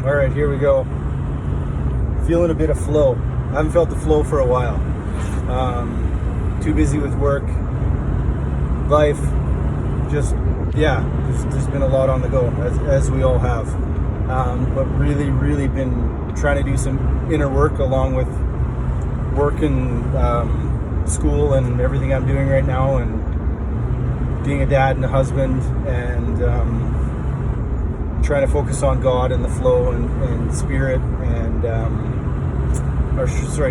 All right, here we go. Feeling a bit of flow. I haven't felt the flow for a while. Too busy with work, life, there's been a lot on the go, as we all have. But really been trying to do some inner work along with work and school and everything I'm doing right now, and being a dad and a husband, and trying to focus on God and the flow and spirit, and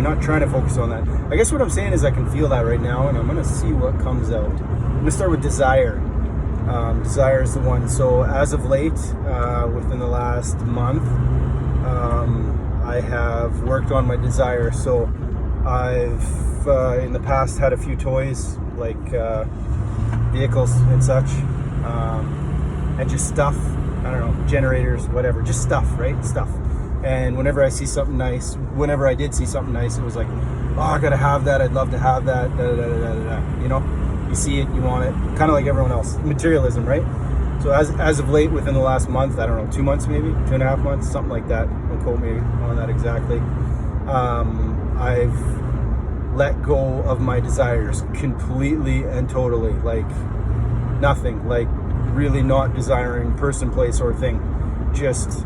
not trying to focus on that. I guess what I'm saying is I can feel that right now, and I'm gonna see what comes out. I'm gonna start with desire. Desire is the one. So as of late, within the last month, I have worked on my desire. So I've in the past had a few toys like vehicles and such, and just stuff. I don't know, generators, whatever, just stuff, right? Stuff. And whenever I see something nice, whenever I did see something nice, it was like, oh, I gotta have that. I'd love to have that. You know, you see it, you want it, kind of like everyone else. Materialism, right? So as of late, within the last month, I don't know, 2 months maybe, 2.5 months, something like that. Don't quote me on that exactly. I've let go of my desires completely and totally, like nothing, like really not desiring person, place, or thing, just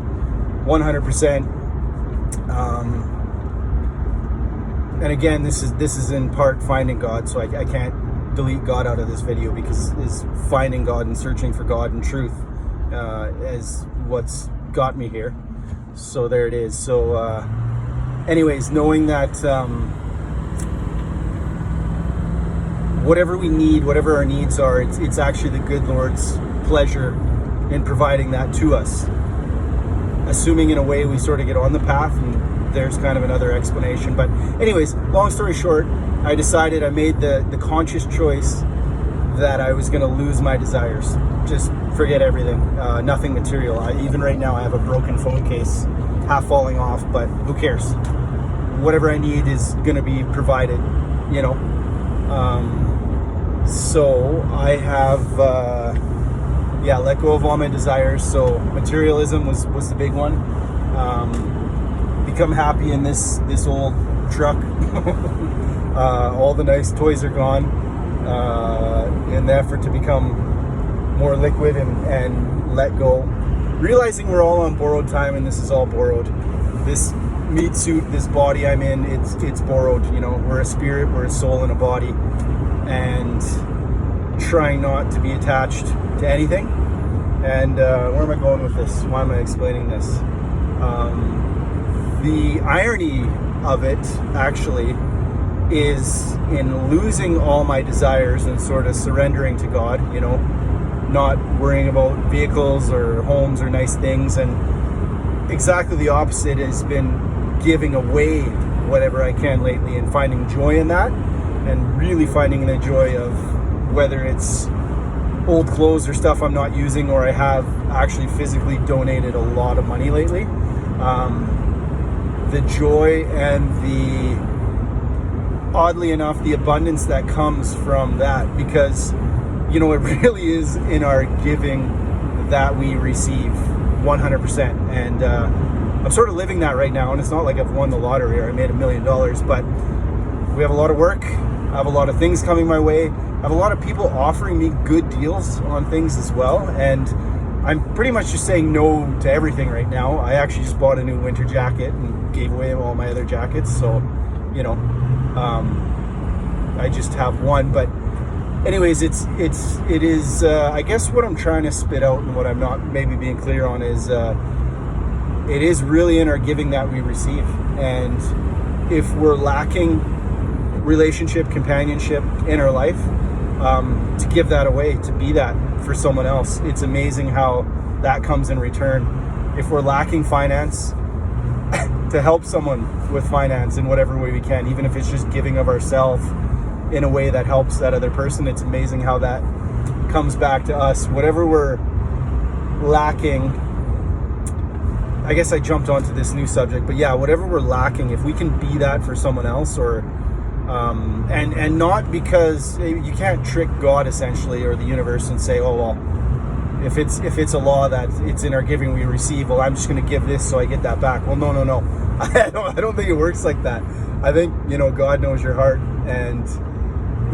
100%. And again, this is in part finding God, so I can't delete God out of this video, because it's finding God and searching for God and truth as what's got me here. So there it is. So anyways, knowing that whatever we need, whatever our needs are, it's actually the good Lord's pleasure in providing that to us. Assuming in a way we sort of get on the path, and there's kind of another explanation. But anyways, long story short, I made the conscious choice that I was going to lose my desires. Just forget everything, nothing material. Even right now I have a broken phone case, half falling off, but who cares? Whatever I need is going to be provided, you know. So I have let go of all my desires. So materialism was the big one. Become happy in this old truck. All the nice toys are gone, in the effort to become more liquid and let go. Realizing we're all on borrowed time, and this is all borrowed. This meat suit, this body I'm in, it's borrowed. You know, we're a spirit, we're a soul in a body, and trying not to be attached to anything. And where am I going with this? Why am I explaining this? The irony of it actually is in losing all my desires and sort of surrendering to God, you know, not worrying about vehicles or homes or nice things. And exactly the opposite has been giving away whatever I can lately, and finding joy in that, and really finding the joy of whether it's old clothes or stuff I'm not using, or I have actually physically donated a lot of money lately. The joy and oddly enough, the abundance that comes from that, because, you know, it really is in our giving that we receive 100%. And I'm sort of living that right now, and it's not like I've won the lottery or I made $1 million, but we have a lot of work. I have a lot of things coming my way. I have a lot of people offering me good deals on things as well, and I'm pretty much just saying no to everything right now. I actually just bought a new winter jacket and gave away all my other jackets, so, you know, I just have one. But anyways, it is I guess what I'm trying to spit out, and what I'm not maybe being clear on, is it is really in our giving that we receive. And if we're lacking relationship, companionship in our life, to give that away, to be that for someone else, it's amazing how that comes in return. If we're lacking finance, to help someone with finance in whatever way we can, even if it's just giving of ourselves in a way that helps that other person, it's amazing how that comes back to us. Whatever we're lacking, I guess I jumped onto this new subject, but yeah, whatever we're lacking, if we can be that for someone else, or and not, because you can't trick God essentially, or the universe, and say, oh well, if it's a law that it's in our giving we receive, well, I'm just going to give this so I get that back. Well, no. I don't think it works like that. I think, God knows your heart, and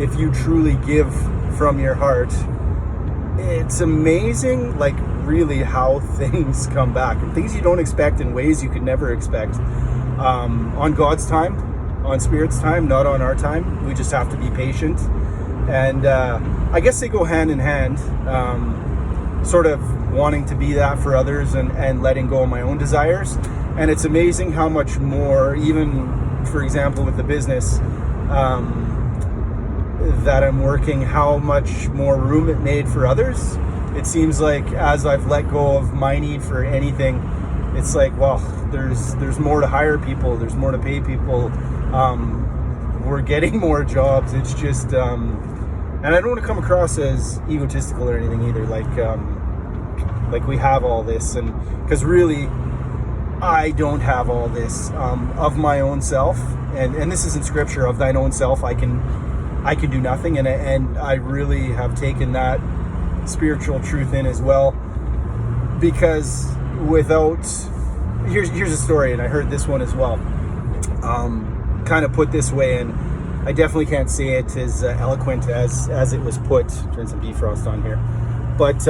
if you truly give from your heart, it's amazing, like, really how things come back, and things you don't expect in ways you could never expect, on God's time, on Spirit's time, not on our time. We just have to be patient, and I guess they go hand in hand, sort of wanting to be that for others and letting go of my own desires. And it's amazing how much more, even for example with the business that I'm working, how much more room it made for others. It seems like as I've let go of my need for anything, it's like, well, there's more to hire people, there's more to pay people, we're getting more jobs. It's just and I don't want to come across as egotistical or anything either, like we have all this, and because really I don't have all this of my own self, and this is in scripture, of thine own self I can do nothing, and I really have taken that spiritual truth in as well, because without, here's a story, and I heard this one as well, kind of put this way, and I definitely can't say it as eloquent as it was put. Turn some defrost on here, but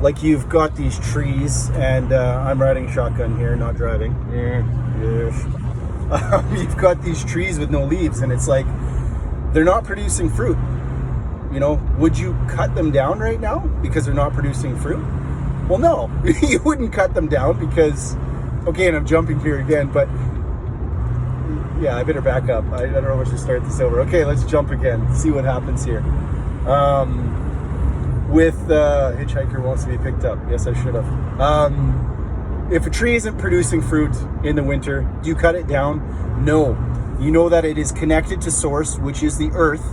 like you've got these trees, and I'm riding shotgun here, not driving. You've got these trees with no leaves, and it's like they're not producing fruit. Would you cut them down right now because they're not producing fruit? Well, no, you wouldn't cut them down because, okay, and I'm jumping here again, but yeah, I better back up. I don't know if I should start this over. Okay, let's jump again, see what happens here. With hitchhiker wants to be picked up. Yes, I should have. If a tree isn't producing fruit in the winter, do you cut it down? No. You know that it is connected to source, which is the earth.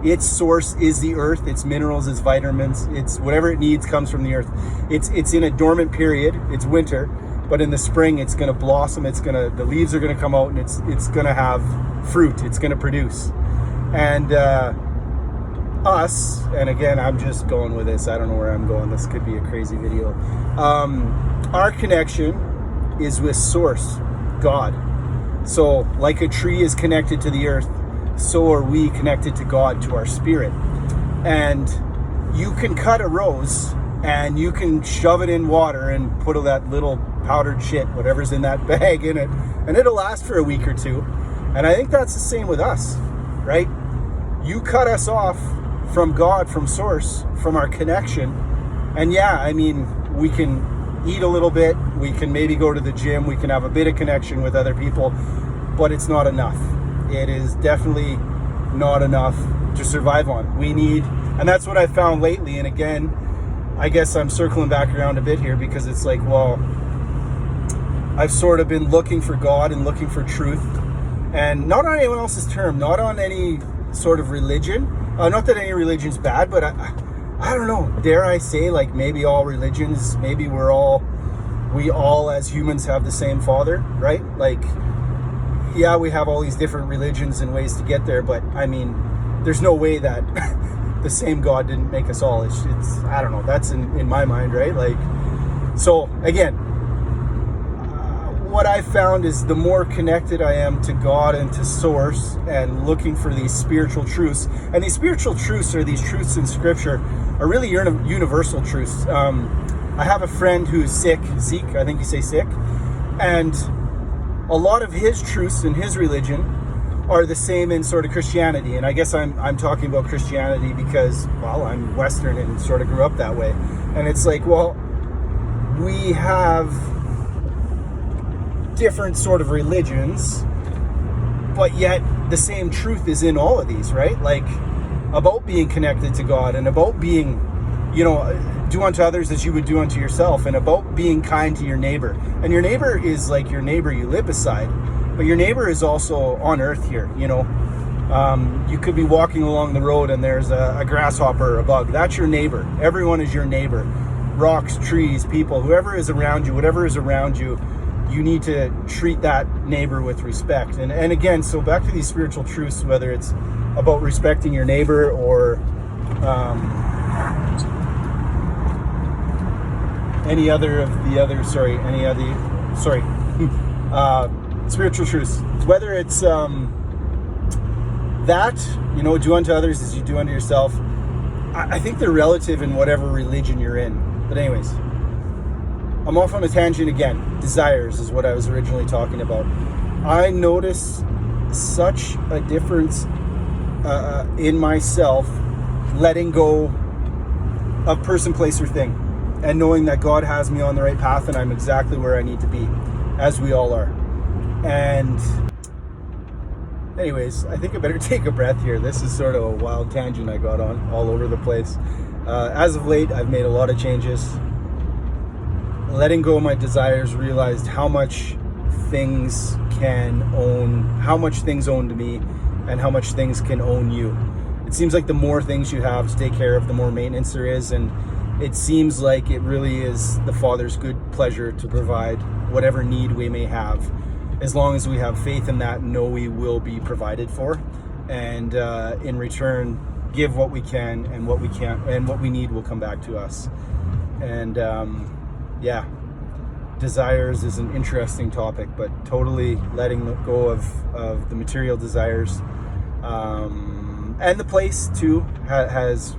Its source is the earth. Its minerals, its vitamins, its whatever it needs comes from the earth. It's in a dormant period. It's winter, but in the spring it's going to blossom. The leaves are going to come out, and it's going to have fruit. It's going to produce. And us, and again, I'm just going with this. I don't know where I'm going. This could be a crazy video. Our connection is with source, God. So like a tree is connected to the earth, so are we connected to God, to our spirit. And you can cut a rose and you can shove it in water and put all that little powdered shit, whatever's in that bag, in it, and it'll last for a week or two. And I think that's the same with us, right? You cut us off from God, from source, from our connection, and yeah, I mean, we can eat a little bit, we can maybe go to the gym, we can have a bit of connection with other people, but it's not enough. It is definitely not enough to survive on. We need, and that's what I found lately, and again, I guess I'm circling back around a bit here, because it's like, well, I've sort of been looking for God and looking for truth, and not on anyone else's term, not on any sort of religion. Not that any religion's bad, but I don't know, dare I say, like, maybe all religions, maybe we all as humans have the same Father, right? Like, yeah, we have all these different religions and ways to get there, but I mean, there's no way that the same God didn't make us all. It's I don't know, that's in my mind, right? Like, so again, what I found is the more connected I am to God and to source, and looking for these spiritual truths, and these spiritual truths, or these truths in scripture, are really universal truths. I have a friend who's Sikh, I think you say Sikh, and a lot of his truths in his religion are the same in sort of Christianity. And I guess I'm talking about Christianity because, well, I'm Western and sort of grew up that way. And it's like, well, we have different sort of religions, but yet the same truth is in all of these, right? Like, about being connected to God, and about being, do unto others as you would do unto yourself, and about being kind to your neighbor. And your neighbor is like your neighbor you live beside, but your neighbor is also on earth here. You could be walking along the road and there's a grasshopper or a bug. That's your neighbor. Everyone is your neighbor. Rocks, trees, people, whoever is around you, whatever is around you, you need to treat that neighbor with respect. And again, so back to these spiritual truths, whether it's about respecting your neighbor, or any other of the other, spiritual truths. Whether it's that, do unto others as you do unto yourself. I think they're relative in whatever religion you're in. But anyways, I'm off on a tangent again. Desires is what I was originally talking about. I notice such a difference in myself letting go of person, place, or thing, and knowing that God has me on the right path and I'm exactly where I need to be, as we all are. And anyways, I think I better take a breath here. This is sort of a wild tangent I got on all over the place. As of late, I've made a lot of changes. Letting go of my desires, realized how much things own to me and how much things can own you. It seems like the more things you have to take care of, the more maintenance there is, and it seems like it really is the Father's good pleasure to provide whatever need we may have, as long as we have faith in that and know we will be provided for, and in return give what we can, and what we can't, and what we need will come back to us. And desires is an interesting topic, but totally letting go of the material desires, and the place too has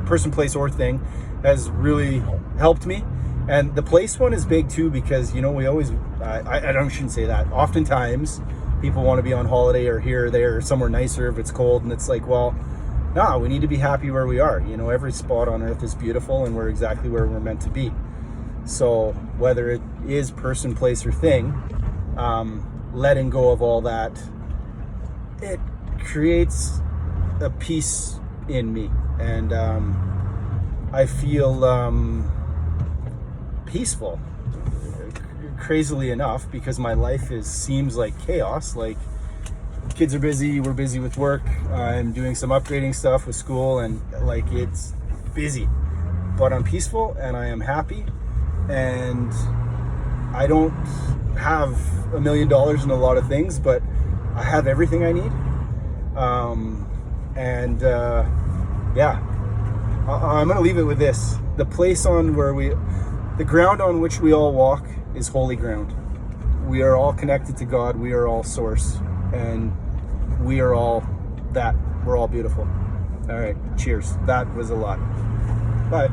person, place, or thing has really helped me. And the place one is big too, because we always I shouldn't say that. Oftentimes people want to be on holiday or here or there or somewhere nicer if it's cold, and it's like, well, no, we need to be happy where we are. Every spot on earth is beautiful, and we're exactly where we're meant to be. So whether it is person, place, or thing, letting go of all that, it creates a peace in me, and I feel peaceful, crazily enough, because my life seems like chaos. Like, kids are busy, we're busy with work, I'm doing some upgrading stuff with school, and like, it's busy, but I'm peaceful and I am happy, and I don't have $1 million in a lot of things, but I have everything I need. I'm gonna leave it with this: the ground on which we all walk is holy ground. We are all connected to God. We are all source, and we are all that. We're all beautiful. All right, cheers. That was a lot. Bye.